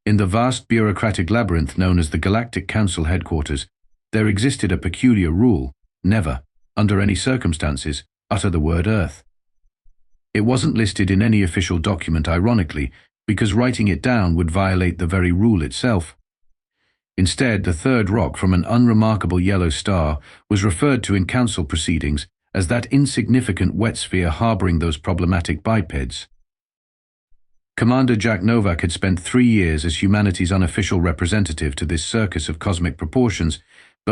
In the vast bureaucratic labyrinth known as the Galactic Council headquarters, there existed a peculiar rule: never, under any circumstances, utter the word Earth. It wasn't listed in any official document, ironically, because writing it down would violate the very rule itself. Instead, the third rock from an unremarkable yellow star was referred to in council proceedings as that insignificant wet sphere harboring those problematic bipeds. Commander Jack Novak had spent 3 years as humanity's unofficial representative to this circus of cosmic proportions,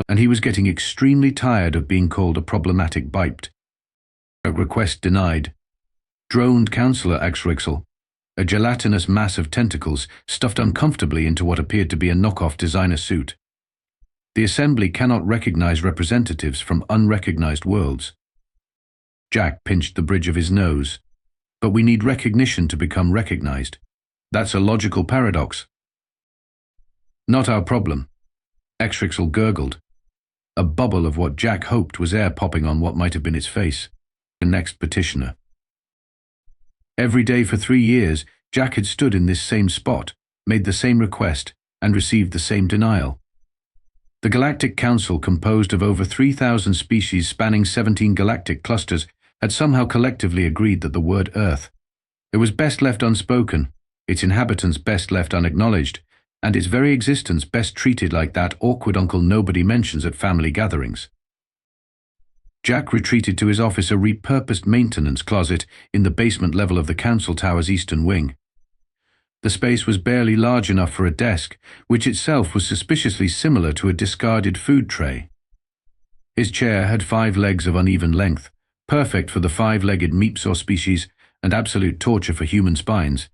and he was getting extremely tired of being called a problematic biped. A request denied. Droned Counselor Exrixel, a gelatinous mass of tentacles stuffed uncomfortably into what appeared to be a knockoff designer suit. The Assembly cannot recognize representatives from unrecognized worlds. Jack pinched the bridge of his nose. But we need recognition to become recognized. That's a logical paradox. Not our problem, Exrixel gurgled, a bubble of what Jack hoped was air popping on what might have been its face. The next petitioner. Every day for 3 years, Jack had stood in this same spot, made the same request, and received the same denial. The Galactic Council, composed of over 3,000 species spanning 17 galactic clusters, had somehow collectively agreed that the word Earth, it was best left unspoken, its inhabitants best left unacknowledged, and its very existence best treated like that awkward uncle nobody mentions at family gatherings. Jack retreated to his office, a repurposed maintenance closet in the basement level of the council tower's eastern wing. The space was barely large enough for a desk, which itself was suspiciously similar to a discarded food tray. His chair had 5 legs of uneven length, perfect for the 5-legged Meepsaw species and absolute torture for human spines.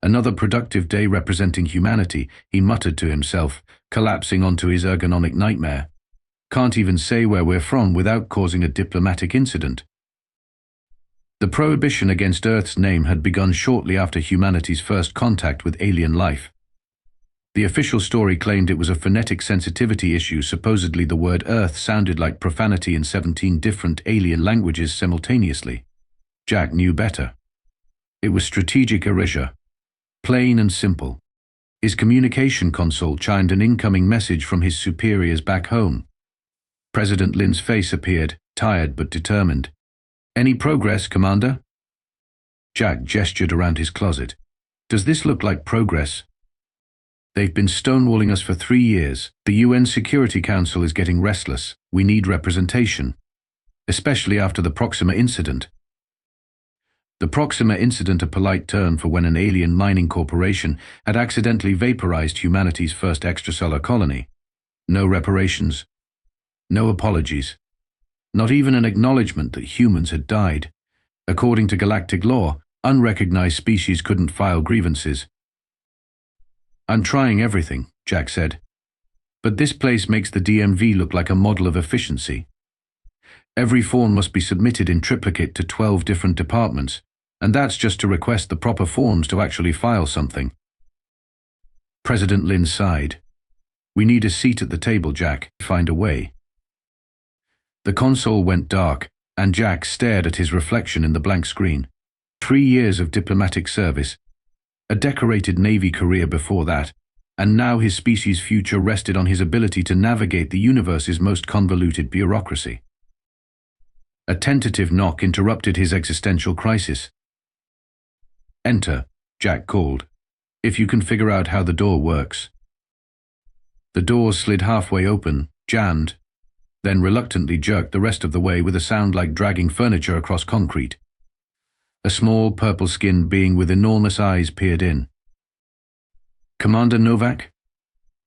Another productive day representing humanity, he muttered to himself, collapsing onto his ergonomic nightmare. Can't even say where we're from without causing a diplomatic incident. The prohibition against Earth's name had begun shortly after humanity's first contact with alien life. The official story claimed it was a phonetic sensitivity issue. Supposedly the word Earth sounded like profanity in 17 different alien languages simultaneously. Jack knew better. It was strategic erasure. Plain and simple. His communication console chimed an incoming message from his superiors back home. President Lin's face appeared, tired but determined. "Any progress, Commander?" Jack gestured around his closet. "Does this look like progress?" "They've been stonewalling us for 3 years. The UN Security Council is getting restless. We need representation. Especially after the Proxima incident." The Proxima incident, a polite term for when an alien mining corporation had accidentally vaporized humanity's first extrasolar colony. No reparations. No apologies. Not even an acknowledgement that humans had died. According to galactic law, unrecognized species couldn't file grievances. "I'm trying everything," Jack said. "But this place makes the DMV look like a model of efficiency. Every form must be submitted in triplicate to 12 different departments, and that's just to request the proper forms to actually file something." President Lin sighed. "We need a seat at the table, Jack. Find a way." The console went dark, and Jack stared at his reflection in the blank screen. 3 years of diplomatic service, a decorated Navy career before that, and now his species' future rested on his ability to navigate the universe's most convoluted bureaucracy. A tentative knock interrupted his existential crisis. "Enter," Jack called, "if you can figure out how the door works." The door slid halfway open, jammed, then reluctantly jerked the rest of the way with a sound like dragging furniture across concrete. A small, purple-skinned being with enormous eyes peered in. "Commander Novak?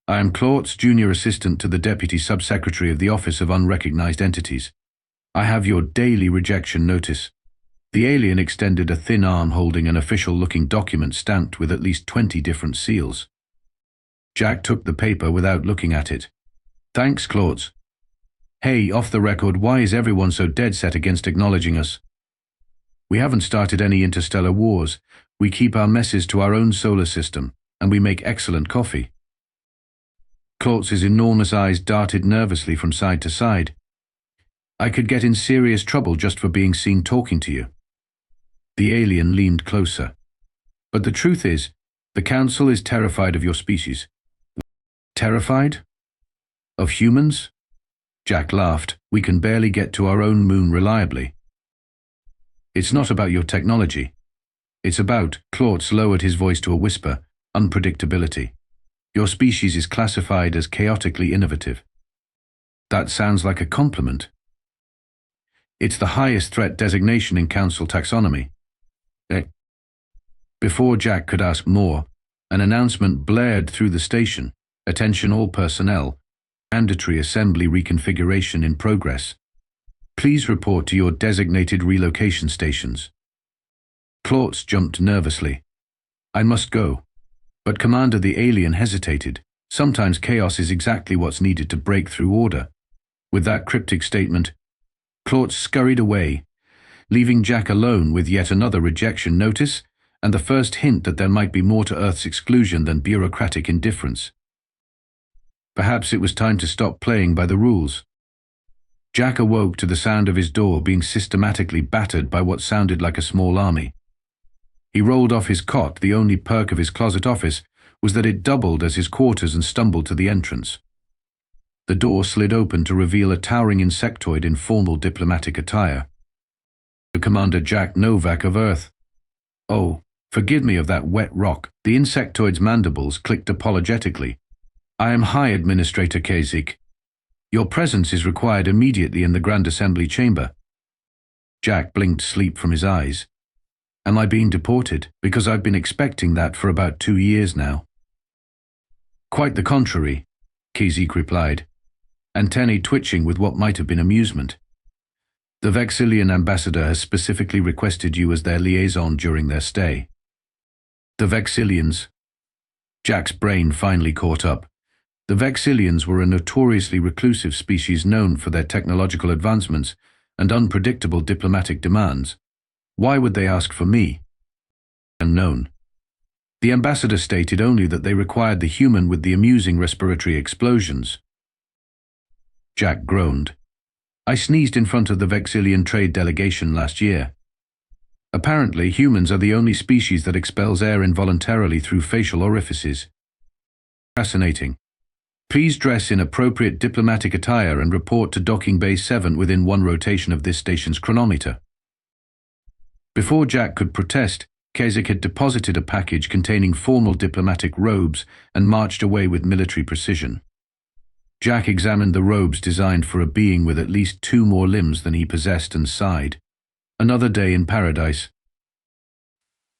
I am Claude's junior assistant to the Deputy Subsecretary of the Office of Unrecognized Entities. I have your daily rejection notice." The alien extended a thin arm holding an official-looking document stamped with at least 20 different seals. Jack took the paper without looking at it. "Thanks, Claude. Hey, off the record, why is everyone so dead set against acknowledging us? We haven't started any interstellar wars. We keep our messes to our own solar system, and we make excellent coffee." Claude's enormous eyes darted nervously from side to side. "I could get in serious trouble just for being seen talking to you." The alien leaned closer. "But the truth is, The Council is terrified of your species. Terrified? Of humans? Jack laughed. We can barely get to our own moon reliably. It's not about your technology. It's about, Klotz lowered his voice to a whisper, unpredictability. Your species is classified as chaotically innovative. That sounds like a compliment. It's the highest threat designation in Council taxonomy. Before Jack could ask more, an announcement blared through the station. Attention all personnel. Mandatory assembly reconfiguration in progress. Please report to your designated relocation stations. Klotz jumped nervously. I must go. But Commander, the alien hesitated. Sometimes chaos is exactly what's needed to break through order. With that cryptic statement, Klotz scurried away, leaving Jack alone with yet another rejection notice and the first hint that there might be more to Earth's exclusion than bureaucratic indifference. Perhaps it was time to stop playing by the rules. Jack awoke to the sound of his door being systematically battered by what sounded like a small army. He rolled off his cot. The only perk of his closet office was that it doubled as his quarters and stumbled to the entrance. The door slid open to reveal a towering insectoid in formal diplomatic attire. The Commander Jack Novak of Earth. Oh, forgive me of that wet rock. The insectoid's mandibles clicked apologetically. I am High Administrator Kasich. Your presence is required immediately in the Grand Assembly chamber. Jack blinked sleep from his eyes. Am I being deported? Because I've been expecting that for about 2 years now. Quite the contrary, Kasich replied, antennae twitching with what might have been amusement. The Vexillian ambassador has specifically requested you as their liaison during their stay. The Vexillians. Jack's brain finally caught up. The Vexillians were a notoriously reclusive species known for their technological advancements and unpredictable diplomatic demands. Why would they ask for me? Unknown. The ambassador stated only that they required the human with the amusing respiratory explosions. Jack groaned. I sneezed in front of the Vexillian trade delegation last year. Apparently, humans are the only species that expels air involuntarily through facial orifices. Fascinating. Please dress in appropriate diplomatic attire and report to Docking Bay 7 within 1 rotation of this station's chronometer. Before Jack could protest, Kasich had deposited a package containing formal diplomatic robes and marched away with military precision. Jack examined the robes designed for a being with at least 2 more limbs than he possessed and sighed. Another day in paradise.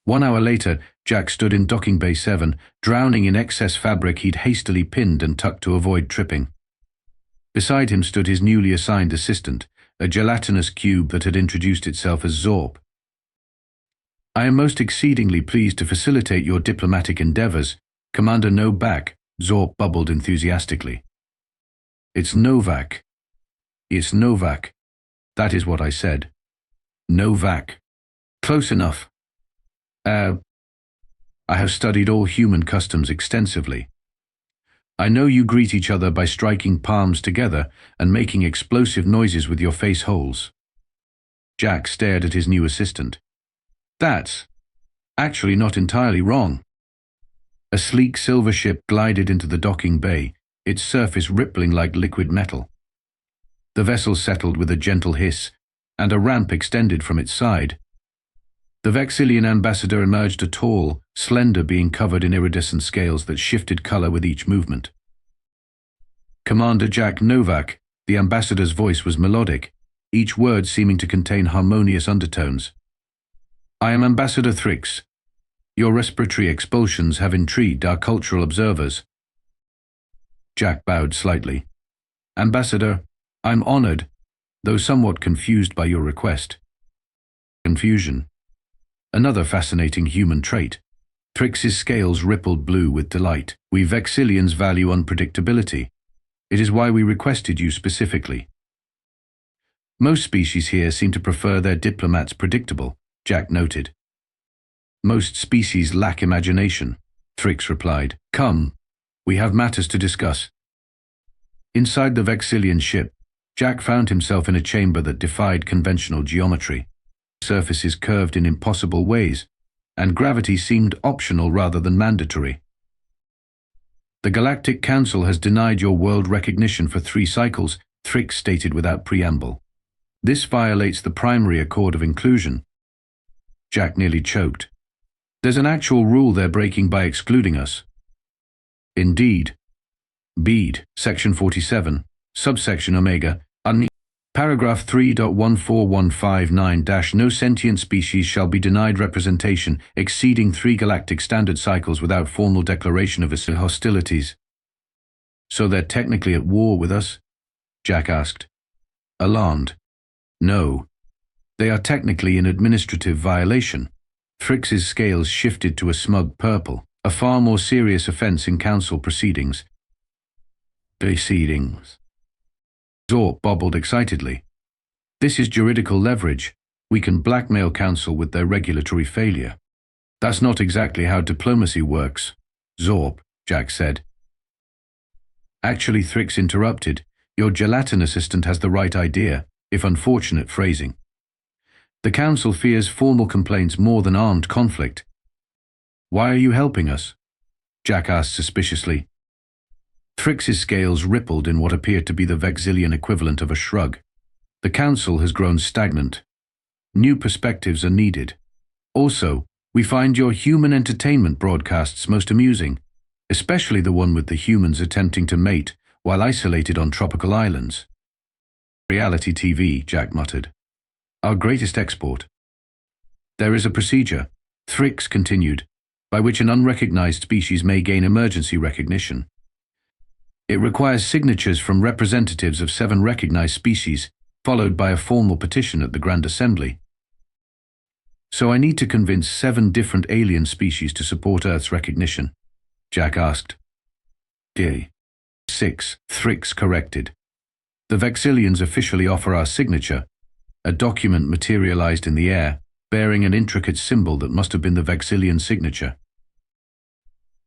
1 hour later, Jack stood in Docking Bay 7, drowning in excess fabric he'd hastily pinned and tucked to avoid tripping. Beside him stood his newly assigned assistant, a gelatinous cube that had introduced itself as Zorp. I am most exceedingly pleased to facilitate your diplomatic endeavors, Commander Novak, Zorp bubbled enthusiastically. It's Novak. It's Novak. That is what I said. Novak. Close enough. I have studied all human customs extensively. I know you greet each other by striking palms together and making explosive noises with your face holes. Jack stared at his new assistant. That's actually not entirely wrong. A sleek silver ship glided into the docking bay, its surface rippling like liquid metal. The vessel settled with a gentle hiss, and a ramp extended from its side. The Vexillian ambassador emerged, a tall, slender being covered in iridescent scales that shifted color with each movement. Commander Jack Novak, the ambassador's voice was melodic, each word seeming to contain harmonious undertones. I am Ambassador Thrix. Your respiratory expulsions have intrigued our cultural observers. Jack bowed slightly. Ambassador, I'm honored, though somewhat confused by your request. Confusion. Another fascinating human trait. Thrix's scales rippled blue with delight. We Vexillians value unpredictability. It is why we requested you specifically. Most species here seem to prefer their diplomats predictable, Jack noted. Most species lack imagination, Thrix replied. Come, we have matters to discuss. Inside the Vexillian ship, Jack found himself in a chamber that defied conventional geometry. Surfaces curved in impossible ways, and gravity seemed optional rather than mandatory. The Galactic Council has denied your world recognition for 3 cycles, Thrix stated without preamble. This violates the primary accord of inclusion. Jack nearly choked. There's an actual rule they're breaking by excluding us. Indeed. Bede, Section 47, Subsection Omega, Paragraph 3.14159- No sentient species shall be denied representation exceeding 3 galactic standard cycles without formal declaration of hostilities. So they're technically at war with us? Jack asked. Alarmed. No. They are technically in administrative violation. Thrix's scales shifted to a smug purple, a far more serious offense in council proceedings. Zorp bobbled excitedly. This is juridical leverage. We can blackmail council with their regulatory failure. That's not exactly how diplomacy works, Zorp, Jack said. Actually, Thrix interrupted. Your gelatin assistant has the right idea, if unfortunate phrasing. The council fears formal complaints more than armed conflict. Why are you helping us? Jack asked suspiciously. Thrix's scales rippled in what appeared to be the Vexillian equivalent of a shrug. The council has grown stagnant. New perspectives are needed. Also, we find your human entertainment broadcasts most amusing, especially the one with the humans attempting to mate while isolated on tropical islands. Reality TV, Jack muttered. Our greatest export. There is a procedure, Thrix continued, by which an unrecognized species may gain emergency recognition. It requires signatures from representatives of 7 recognized species, followed by a formal petition at the Grand Assembly. So I need to convince 7 different alien species to support Earth's recognition? Jack asked. D. 6, Thrix corrected. The Vexillians officially offer our signature, a document materialized in the air, bearing an intricate symbol that must have been the Vexillian signature.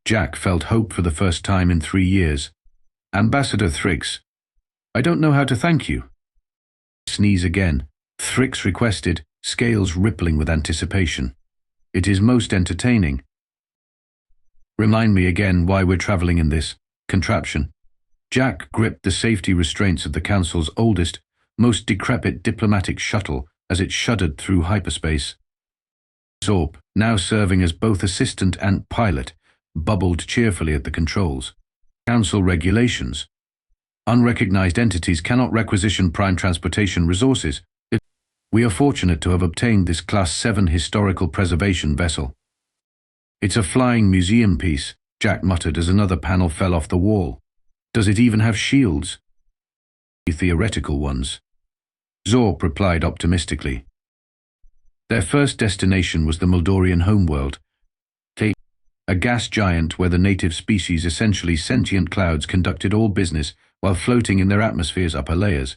Jack felt hope for the first time in 3 years. Ambassador Thrix, I don't know how to thank you. Sneeze again. Thrix requested, scales rippling with anticipation. It is most entertaining. Remind me again why we're traveling in this contraption. Jack gripped the safety restraints of the council's oldest, most decrepit diplomatic shuttle as it shuddered through hyperspace. Zorp, now serving as both assistant and pilot, bubbled cheerfully at the controls. Council regulations. Unrecognized entities cannot requisition prime transportation resources. We are fortunate to have obtained this Class 7 historical preservation vessel. It's a flying museum piece, Jack muttered as another panel fell off the wall. Does it even have shields? Theoretical ones. Zorp replied optimistically. Their first destination was the Moldorian homeworld, a gas giant where the native species' essentially sentient clouds conducted all business while floating in their atmosphere's upper layers.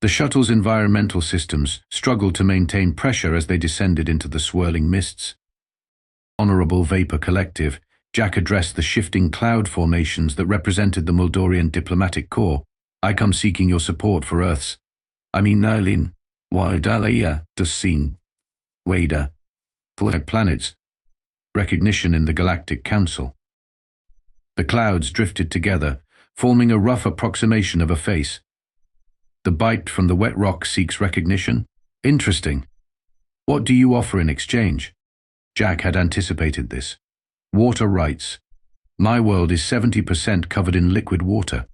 The shuttle's environmental systems struggled to maintain pressure as they descended into the swirling mists. Honorable Vapor Collective, Jack addressed the shifting cloud formations that represented the Moldorian diplomatic corps. I come seeking your support for Earth's. Nylin, Wadalaya, Dusin, Wada, planets. Recognition in the Galactic Council. The clouds drifted together, forming a rough approximation of a face. The bite from the wet rock seeks recognition? Interesting. What do you offer in exchange? Jack had anticipated this. Water rights. My world is 70% covered in liquid water.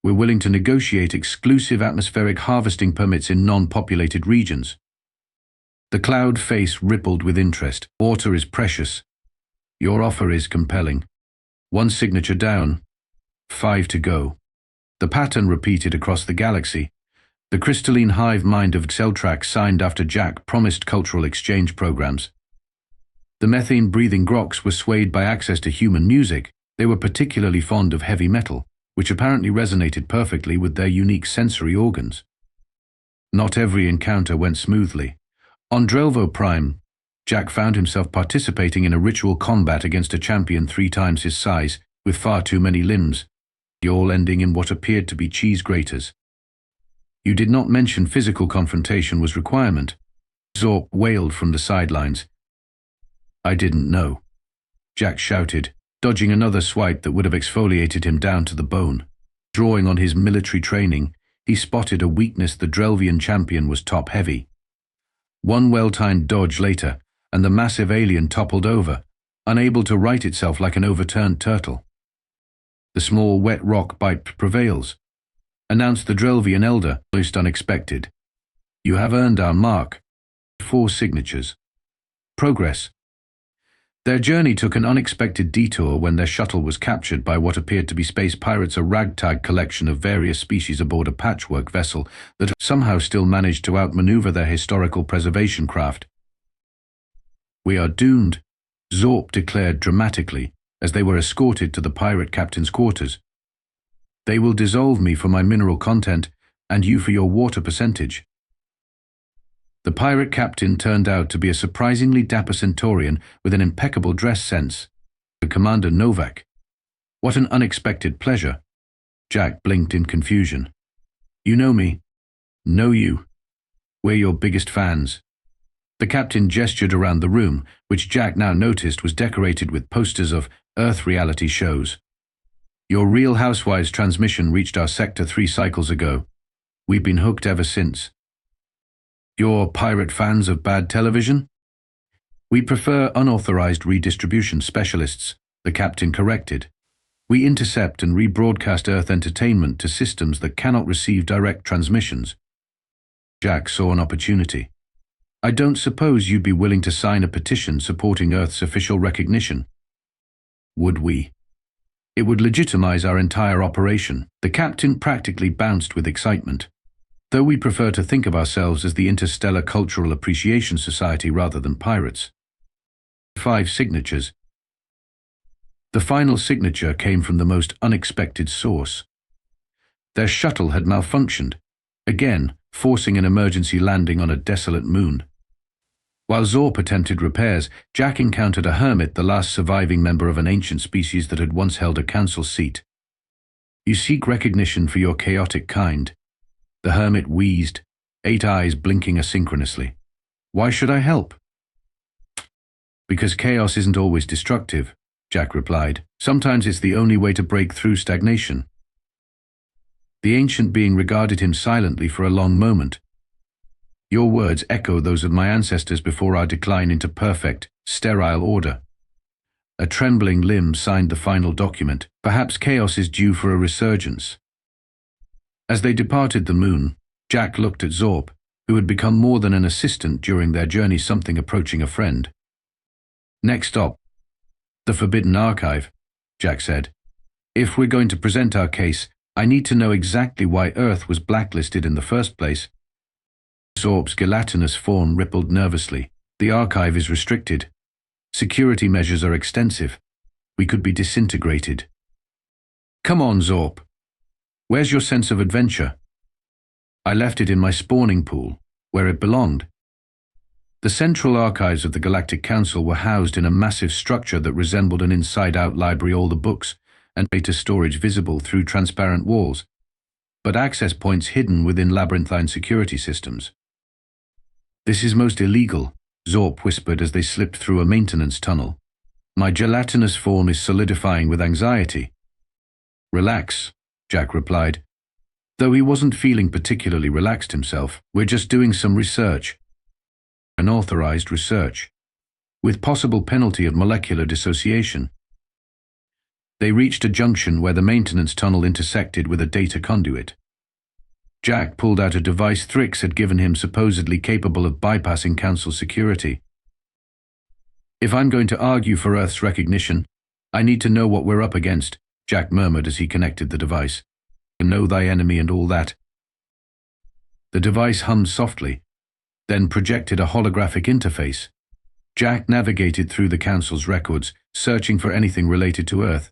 We're willing to negotiate exclusive atmospheric harvesting permits in non-populated regions. The cloud face rippled with interest. Water is precious. Your offer is compelling. 1 signature down. 5 to go. The pattern repeated across the galaxy. The crystalline hive mind of Xeltrax signed after Jack promised cultural exchange programs. The methane-breathing groks were swayed by access to human music. They were particularly fond of heavy metal, which apparently resonated perfectly with their unique sensory organs. Not every encounter went smoothly. On Drelvo Prime, Jack found himself participating in a ritual combat against a champion 3 times his size, with far too many limbs, all ending in what appeared to be cheese graters. You did not mention physical confrontation was requirement. Zorp wailed from the sidelines. I didn't know, Jack shouted, dodging another swipe that would have exfoliated him down to the bone. Drawing on his military training, he spotted a weakness. The Drelvian champion was top-heavy. One well-timed dodge later, and the massive alien toppled over, unable to right itself like an overturned turtle. The small wet rock bite prevails, announced the Drelvian elder, most unexpected. You have earned our mark. 4 signatures. Progress. Their journey took an unexpected detour when their shuttle was captured by what appeared to be space pirates, a ragtag collection of various species aboard a patchwork vessel that somehow still managed to outmaneuver their historical preservation craft. We are doomed, Zorp declared dramatically as they were escorted to the pirate captain's quarters. They will dissolve me for my mineral content and you for your water percentage. The pirate captain turned out to be a surprisingly dapper Centaurian with an impeccable dress sense. Commander Novak. What an unexpected pleasure. Jack blinked in confusion. You know me. Know you. We're your biggest fans. The captain gestured around the room, which Jack now noticed was decorated with posters of Earth reality shows. Your Real Housewives transmission reached our Sector 3 cycles ago. We've been hooked ever since. You're pirate fans of bad television? We prefer unauthorized redistribution specialists, the captain corrected. We intercept and rebroadcast Earth entertainment to systems that cannot receive direct transmissions. Jack saw an opportunity. I don't suppose you'd be willing to sign a petition supporting Earth's official recognition. Would we? It would legitimize our entire operation. The captain practically bounced with excitement. Though we prefer to think of ourselves as the Interstellar Cultural Appreciation Society rather than pirates. 5 signatures. The final signature came from the most unexpected source. Their shuttle had malfunctioned, again forcing an emergency landing on a desolate moon. While Zorp attempted repairs, Jack encountered a hermit, the last surviving member of an ancient species that had once held a council seat. You seek recognition for your chaotic kind. The hermit wheezed, 8 eyes blinking asynchronously. Why should I help? Because chaos isn't always destructive, Jack replied. Sometimes it's the only way to break through stagnation. The ancient being regarded him silently for a long moment. Your words echo those of my ancestors before our decline into perfect, sterile order. A trembling limb signed the final document. Perhaps chaos is due for a resurgence. As they departed the moon, Jack looked at Zorp, who had become more than an assistant during their journey, something approaching a friend. Next stop. The Forbidden Archive, Jack said. If we're going to present our case, I need to know exactly why Earth was blacklisted in the first place. Zorp's gelatinous form rippled nervously. The archive is restricted. Security measures are extensive. We could be disintegrated. Come on, Zorp. Where's your sense of adventure? I left it in my spawning pool, where it belonged. The central archives of the Galactic Council were housed in a massive structure that resembled an inside-out library, all the books and data storage visible through transparent walls, but access points hidden within labyrinthine security systems. This is most illegal, Zorp whispered as they slipped through a maintenance tunnel. My gelatinous form is solidifying with anxiety. Relax, Jack replied, though he wasn't feeling particularly relaxed himself. We're just doing some research. Unauthorized research, with possible penalty of molecular dissociation. They reached a junction where the maintenance tunnel intersected with a data conduit. Jack pulled out a device Thrix had given him, supposedly capable of bypassing Council security. If I'm going to argue for Earth's recognition, I need to know what we're up against, Jack murmured as he connected the device. Know thy enemy and all that. The device hummed softly, then projected a holographic interface. Jack navigated through the Council's records, searching for anything related to Earth.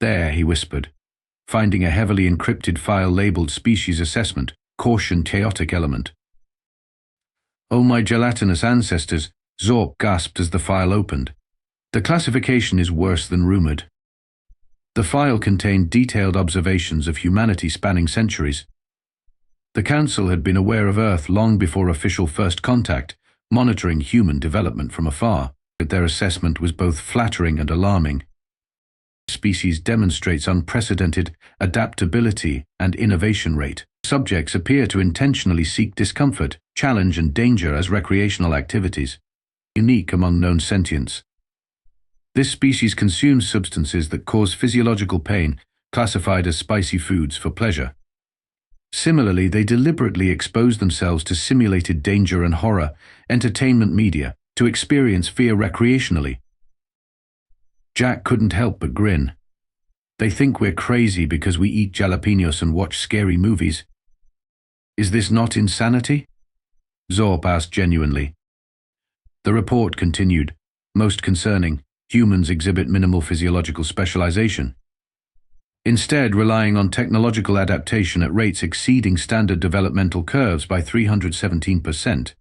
There, he whispered, finding a heavily encrypted file labeled Species Assessment, Caution Chaotic Element. Oh, my gelatinous ancestors, Zorp gasped as the file opened. The classification is worse than rumored. The file contained detailed observations of humanity spanning centuries. The Council had been aware of Earth long before official first contact, monitoring human development from afar, but their assessment was both flattering and alarming. Species demonstrates unprecedented adaptability and innovation rate. Subjects appear to intentionally seek discomfort, challenge and danger as recreational activities, unique among known sentients. This species consumes substances that cause physiological pain, classified as spicy foods for pleasure. Similarly, they deliberately expose themselves to simulated danger and horror, entertainment media, to experience fear recreationally. Jack couldn't help but grin. They think we're crazy because we eat jalapenos and watch scary movies. Is this not insanity? Zorp asked genuinely. The report continued. Most concerning, humans exhibit minimal physiological specialization. Instead, relying on technological adaptation at rates exceeding standard developmental curves by 317%.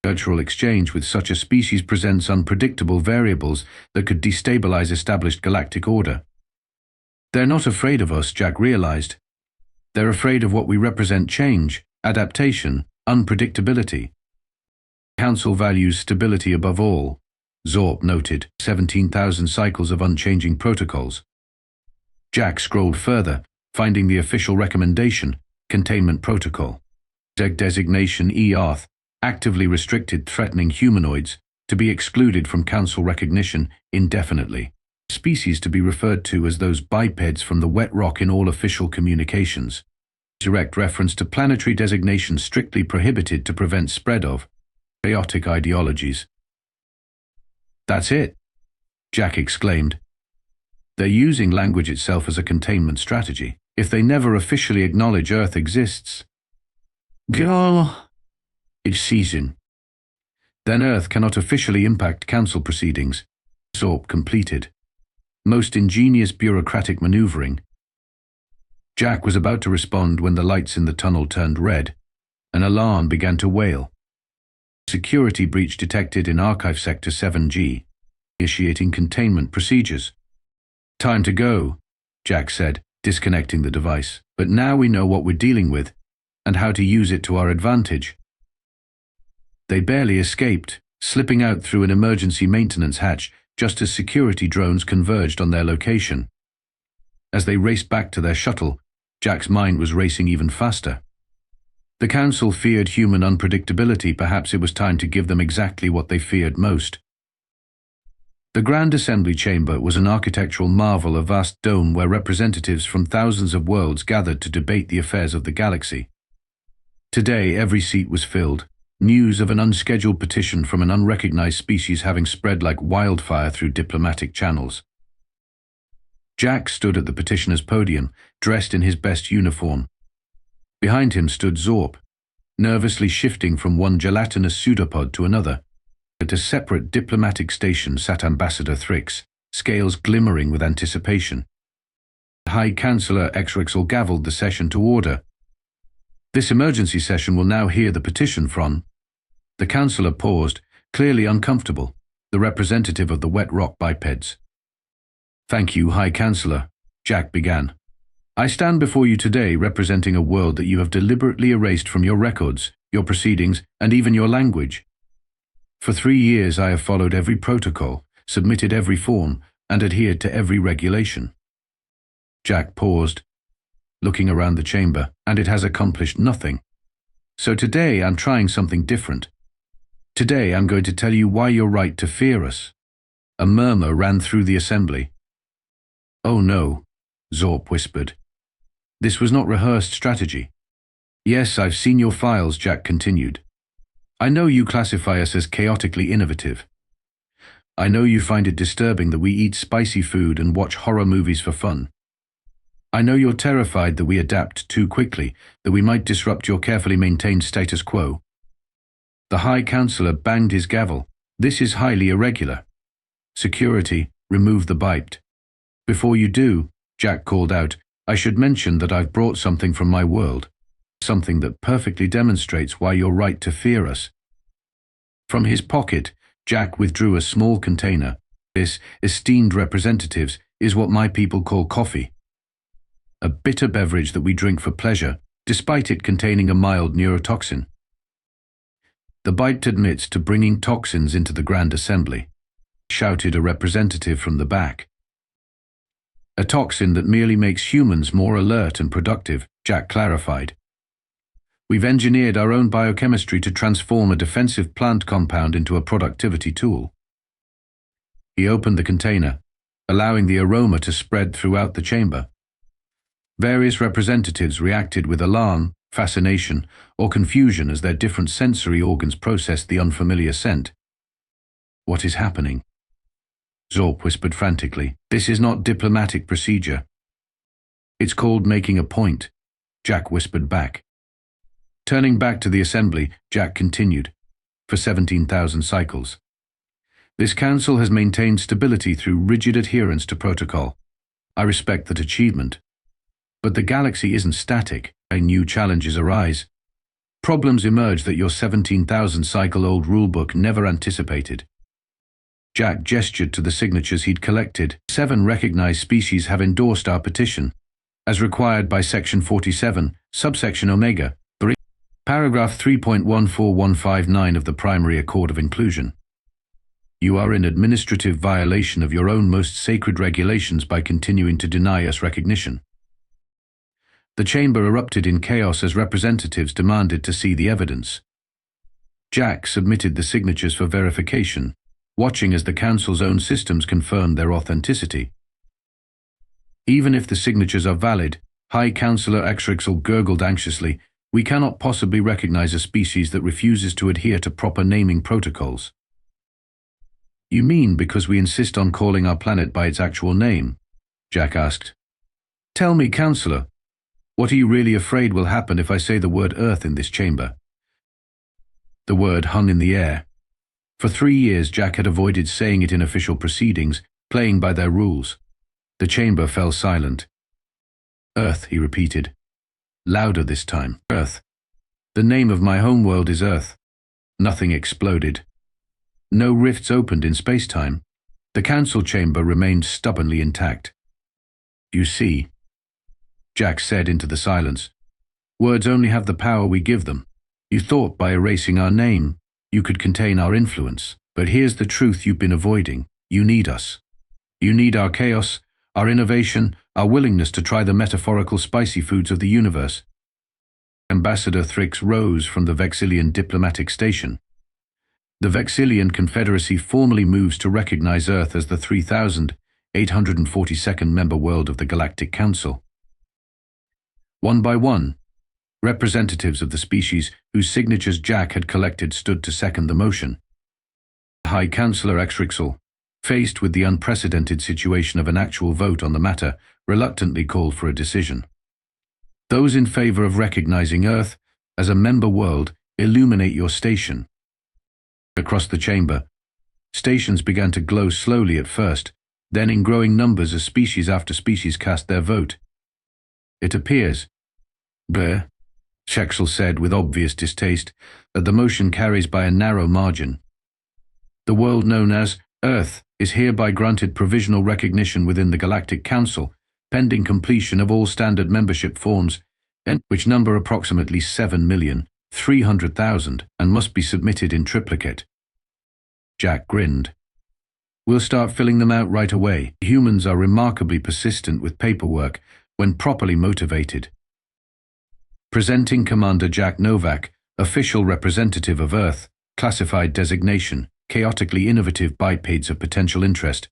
Virtual exchange with such a species presents unpredictable variables that could destabilize established galactic order. They're not afraid of us, Jack realized. They're afraid of what we represent: change, adaptation, unpredictability. Council values stability above all, Zorp noted, 17,000 cycles of unchanging protocols. Jack scrolled further, finding the official recommendation, Containment Protocol. Designation E-Arth, actively restricted threatening humanoids, to be excluded from Council recognition indefinitely. Species to be referred to as those bipeds from the wet rock in all official communications. Direct reference to planetary designation strictly prohibited to prevent spread of chaotic ideologies. That's it, Jack exclaimed. They're using language itself as a containment strategy. If they never officially acknowledge Earth exists, it's season. Then Earth cannot officially impact Council proceedings. Zorp completed. Most ingenious bureaucratic maneuvering. Jack was about to respond when the lights in the tunnel turned red. An alarm began to wail. Security breach detected in Archive Sector 7G. Initiating containment procedures. Time to go, Jack said, disconnecting the device. But now we know what we're dealing with, and how to use it to our advantage. They barely escaped, slipping out through an emergency maintenance hatch just as security drones converged on their location. As they raced back to their shuttle, Jack's mind was racing even faster. The Council feared human unpredictability. Perhaps it was time to give them exactly what they feared most. The Grand Assembly Chamber was an architectural marvel, a vast dome where representatives from thousands of worlds gathered to debate the affairs of the galaxy. Today, every seat was filled. News of an unscheduled petition from an unrecognized species having spread like wildfire through diplomatic channels. Jack stood at the petitioner's podium, dressed in his best uniform. Behind him stood Zorp, nervously shifting from one gelatinous pseudopod to another. At a separate diplomatic station sat Ambassador Thrix, scales glimmering with anticipation. High Chancellor Exrixel gavelled the session to order. This emergency session will now hear the petition from. The Councillor paused, clearly uncomfortable, the representative of the wet rock bipeds. Thank you, High Chancellor, Jack began. I stand before you today representing a world that you have deliberately erased from your records, your proceedings, and even your language. For 3 years I have followed every protocol, submitted every form, and adhered to every regulation. Jack paused, looking around the chamber, and it has accomplished nothing. So today I'm trying something different. Today I'm going to tell you why you're right to fear us. A murmur ran through the assembly. Oh no, Zorp whispered. This was not rehearsed strategy. Yes, I've seen your files, Jack continued. I know you classify us as chaotically innovative. I know you find it disturbing that we eat spicy food and watch horror movies for fun. I know you're terrified that we adapt too quickly, that we might disrupt your carefully maintained status quo. The High Chancellor banged his gavel. This is highly irregular. Security, remove the biped. Before you do, Jack called out, I should mention that I've brought something from my world. Something that perfectly demonstrates why you're right to fear us. From his pocket, Jack withdrew a small container. This, esteemed representatives, is what my people call coffee. A bitter beverage that we drink for pleasure, despite it containing a mild neurotoxin. "The bite admits to bringing toxins into the Grand Assembly," shouted a representative from the back. "A toxin that merely makes humans more alert and productive," Jack clarified. "We've engineered our own biochemistry to transform a defensive plant compound into a productivity tool." He opened the container, allowing the aroma to spread throughout the chamber. Various representatives reacted with alarm, fascination, or confusion as their different sensory organs processed the unfamiliar scent. "What is happening?" Zorp whispered frantically. "This is not diplomatic procedure." "It's called making a point," Jack whispered back. Turning back to the assembly, Jack continued, "For 17,000 cycles. This council has maintained stability through rigid adherence to protocol. I respect that achievement. But the galaxy isn't static, and new challenges arise. Problems emerge that your 17,000-cycle-old rulebook never anticipated." Jack gestured to the signatures he'd collected. 7 recognized species have endorsed our petition, as required by Section 47, subsection Omega, paragraph 3.14159 of the Primary Accord of Inclusion. You are in administrative violation of your own most sacred regulations by continuing to deny us recognition." The chamber erupted in chaos as representatives demanded to see the evidence. Jack submitted the signatures for verification, watching as the Council's own systems confirmed their authenticity. "Even if the signatures are valid," High Councillor Exrixel gurgled anxiously, "we cannot possibly recognize a species that refuses to adhere to proper naming protocols." "You mean because we insist on calling our planet by its actual name?" Jack asked. "Tell me, Councillor, what are you really afraid will happen if I say the word Earth in this chamber?" The word hung in the air. For 3 years, Jack had avoided saying it in official proceedings, playing by their rules. The chamber fell silent. "Earth," he repeated, louder this time. "Earth. The name of my homeworld is Earth." Nothing exploded. No rifts opened in space-time. The council chamber remained stubbornly intact. "You see," Jack said into the silence, "words only have the power we give them. You thought by erasing our name, you could contain our influence. But here's the truth you've been avoiding. You need us. You need our chaos, our innovation, our willingness to try the metaphorical spicy foods of the universe." Ambassador Thrix rose from the Vexillian diplomatic station. The Vexillian Confederacy formally moves to recognize Earth as the 3,842nd member world of the Galactic Council. One by one, representatives of the species whose signatures Jack had collected stood to second the motion. High Councillor Exrixel, faced with the unprecedented situation of an actual vote on the matter, reluctantly called for a decision. "Those in favor of recognizing Earth as a member world, illuminate your station." Across the chamber, stations began to glow slowly at first, then in growing numbers as species after species cast their vote. "It appears," Shexel said with obvious distaste, "that the motion carries by a narrow margin. The world known as Earth is hereby granted provisional recognition within the Galactic Council, pending completion of all standard membership forms, which number approximately 7,300,000 and must be submitted in triplicate." Jack grinned. "We'll start filling them out right away. Humans are remarkably persistent with paperwork when properly motivated." Presenting Commander Jack Novak, official representative of Earth, classified designation, chaotically innovative bipeds of potential interest.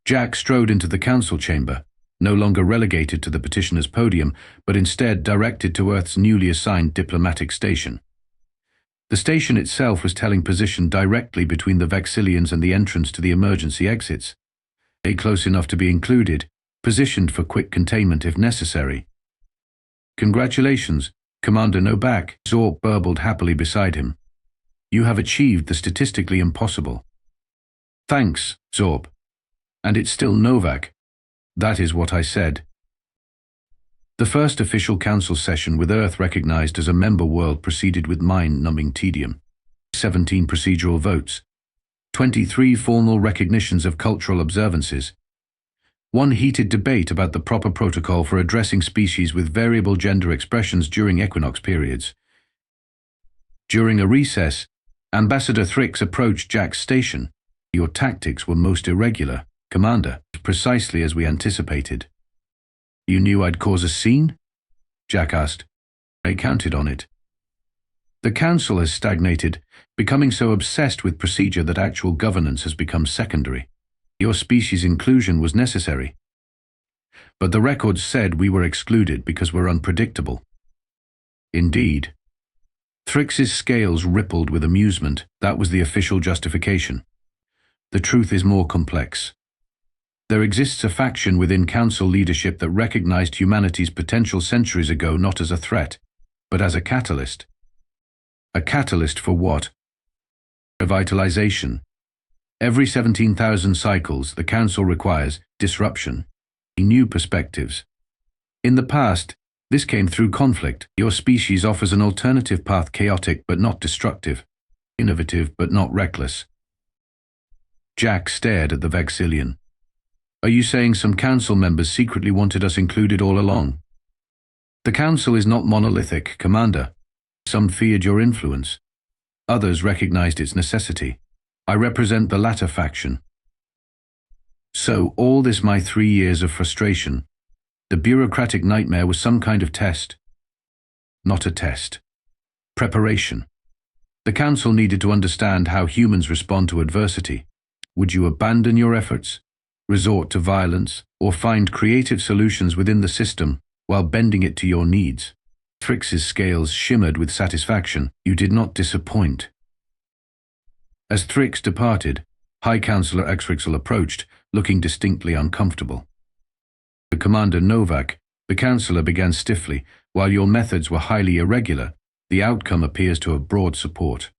Jack strode into the council chamber, no longer relegated to the petitioner's podium, but instead directed to Earth's newly assigned diplomatic station. The station itself was telling position directly between the Vexillians and the entrance to the emergency exits. Close enough to be included, positioned for quick containment if necessary. "Congratulations, Commander Novak," Zorp burbled happily beside him. "You have achieved the statistically impossible." "Thanks, Zorp. And it's still Novak." "That is what I said." The first official council session with Earth recognized as a member world proceeded with mind-numbing tedium. 17 procedural votes, 23 formal recognitions of cultural observances, one heated debate about the proper protocol for addressing species with variable gender expressions during equinox periods. During a recess, Ambassador Thrix approached Jack's station. "Your tactics were most irregular, Commander, precisely as we anticipated." "You knew I'd cause a scene?" Jack asked. "I counted on it. The Council has stagnated, becoming so obsessed with procedure that actual governance has become secondary. Your species' inclusion was necessary. But the records said we were excluded because we're unpredictable." "Indeed." Thrix's scales rippled with amusement. That was the official justification. "The truth is more complex. There exists a faction within Council leadership that recognized humanity's potential centuries ago not as a threat, but as a catalyst." "A catalyst for what?" "Revitalization. Every 17,000 cycles, the Council requires disruption, new perspectives. In the past, this came through conflict. Your species offers an alternative path, chaotic but not destructive, innovative but not reckless." Jack stared at the Vexillian. "Are you saying some Council members secretly wanted us included all along?" "The Council is not monolithic, Commander. Some feared your influence. Others recognized its necessity. I represent the latter faction." "So all this my 3 years of frustration, the bureaucratic nightmare, was some kind of test?" "Not a test. Preparation. The Council needed to understand how humans respond to adversity. Would you abandon your efforts, resort to violence, or find creative solutions within the system while bending it to your needs?" Thrix's scales shimmered with satisfaction. "You did not disappoint." As Thrix departed, High Counselor Exrixel approached, looking distinctly uncomfortable. "The Commander Novak," the Councillor began stiffly, "while your methods were highly irregular, the outcome appears to have broad support.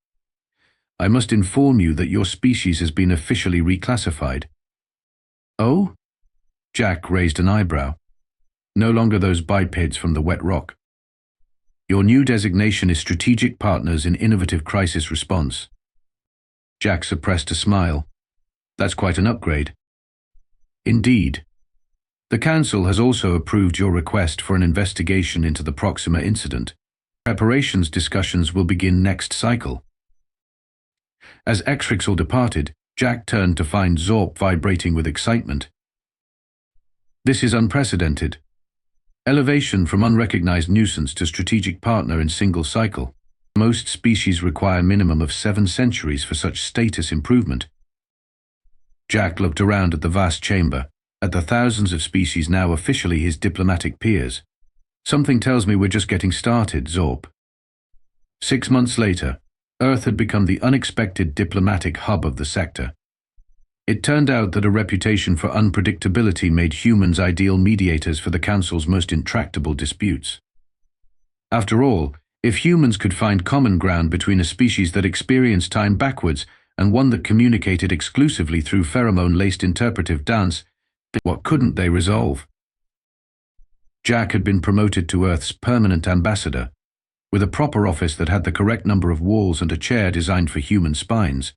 I must inform you that your species has been officially reclassified." "Oh?" Jack raised an eyebrow. "No longer those bipeds from the wet rock. Your new designation is Strategic Partners in Innovative Crisis Response." Jack suppressed a smile. "That's quite an upgrade." "Indeed. The Council has also approved your request for an investigation into the Proxima incident. Preparations discussions will begin next cycle." As Exrixel departed, Jack turned to find Zorp vibrating with excitement. "This is unprecedented. Elevation from unrecognized nuisance to strategic partner in single cycle. Most species require a minimum of 7 centuries for such status improvement." Jack looked around at the vast chamber, at the thousands of species now officially his diplomatic peers. "Something tells me we're just getting started, Zorp." 6 months later, Earth had become the unexpected diplomatic hub of the sector. It turned out that a reputation for unpredictability made humans ideal mediators for the Council's most intractable disputes. After all, if humans could find common ground between a species that experienced time backwards and one that communicated exclusively through pheromone-laced interpretive dance, what couldn't they resolve? Jack had been promoted to Earth's permanent ambassador, with a proper office that had the correct number of walls and a chair designed for human spines.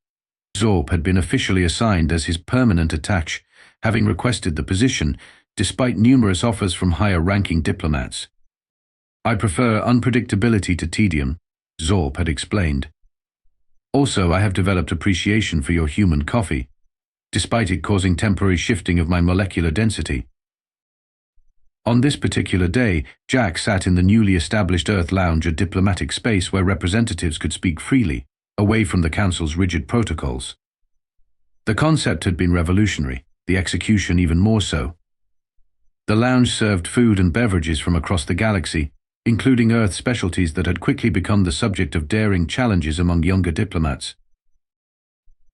Zorp had been officially assigned as his permanent attaché, having requested the position, despite numerous offers from higher-ranking diplomats. "I prefer unpredictability to tedium," Zorp had explained. "Also, I have developed appreciation for your human coffee, despite it causing temporary shifting of my molecular density." On this particular day, Jack sat in the newly established Earth Lounge, a diplomatic space where representatives could speak freely, away from the Council's rigid protocols. The concept had been revolutionary, the execution even more so. The lounge served food and beverages from across the galaxy, including Earth specialties that had quickly become the subject of daring challenges among younger diplomats.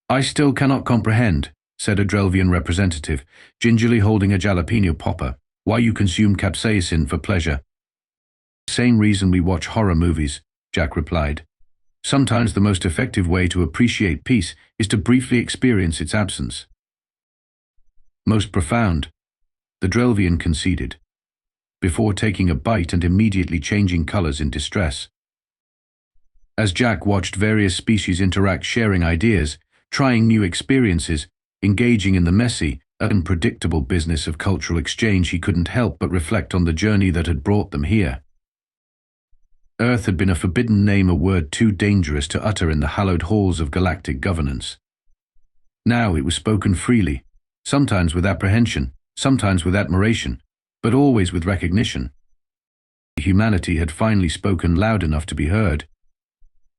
"I still cannot comprehend," said a Drelvian representative, gingerly holding a jalapeno popper, "why you consume capsaicin for pleasure." "Same reason we watch horror movies," Jack replied. "Sometimes the most effective way to appreciate peace is to briefly experience its absence." "Most profound," the Drelvian conceded, before taking a bite and immediately changing colors in distress. As Jack watched various species interact, sharing ideas, trying new experiences, engaging in the messy, unpredictable business of cultural exchange, he couldn't help but reflect on the journey that had brought them here. Earth had been a forbidden name, a word too dangerous to utter in the hallowed halls of galactic governance. Now it was spoken freely, sometimes with apprehension, sometimes with admiration, but always with recognition. Humanity had finally spoken loud enough to be heard.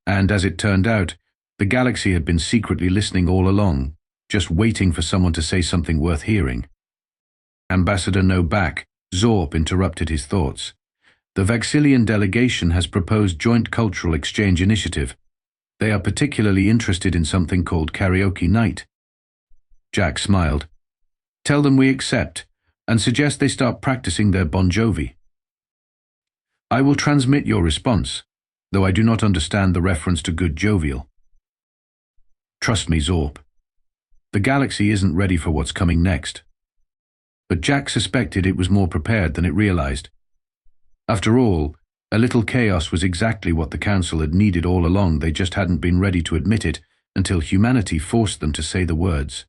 And as it turned out, the galaxy had been secretly listening all along, just waiting for someone to say something worth hearing. Ambassador Novak, Zorp, interrupted his thoughts. The Vaxillian delegation has proposed joint cultural exchange initiative. They are particularly interested in something called karaoke night. Jack smiled. Tell them we accept, and suggest they start practicing their Bon Jovi. I will transmit your response, though I do not understand the reference to good jovial. Trust me, Zorp. The galaxy isn't ready for what's coming next. But Jack suspected it was more prepared than it realized. After all, a little chaos was exactly what the Council had needed all along. They just hadn't been ready to admit it until humanity forced them to say the words.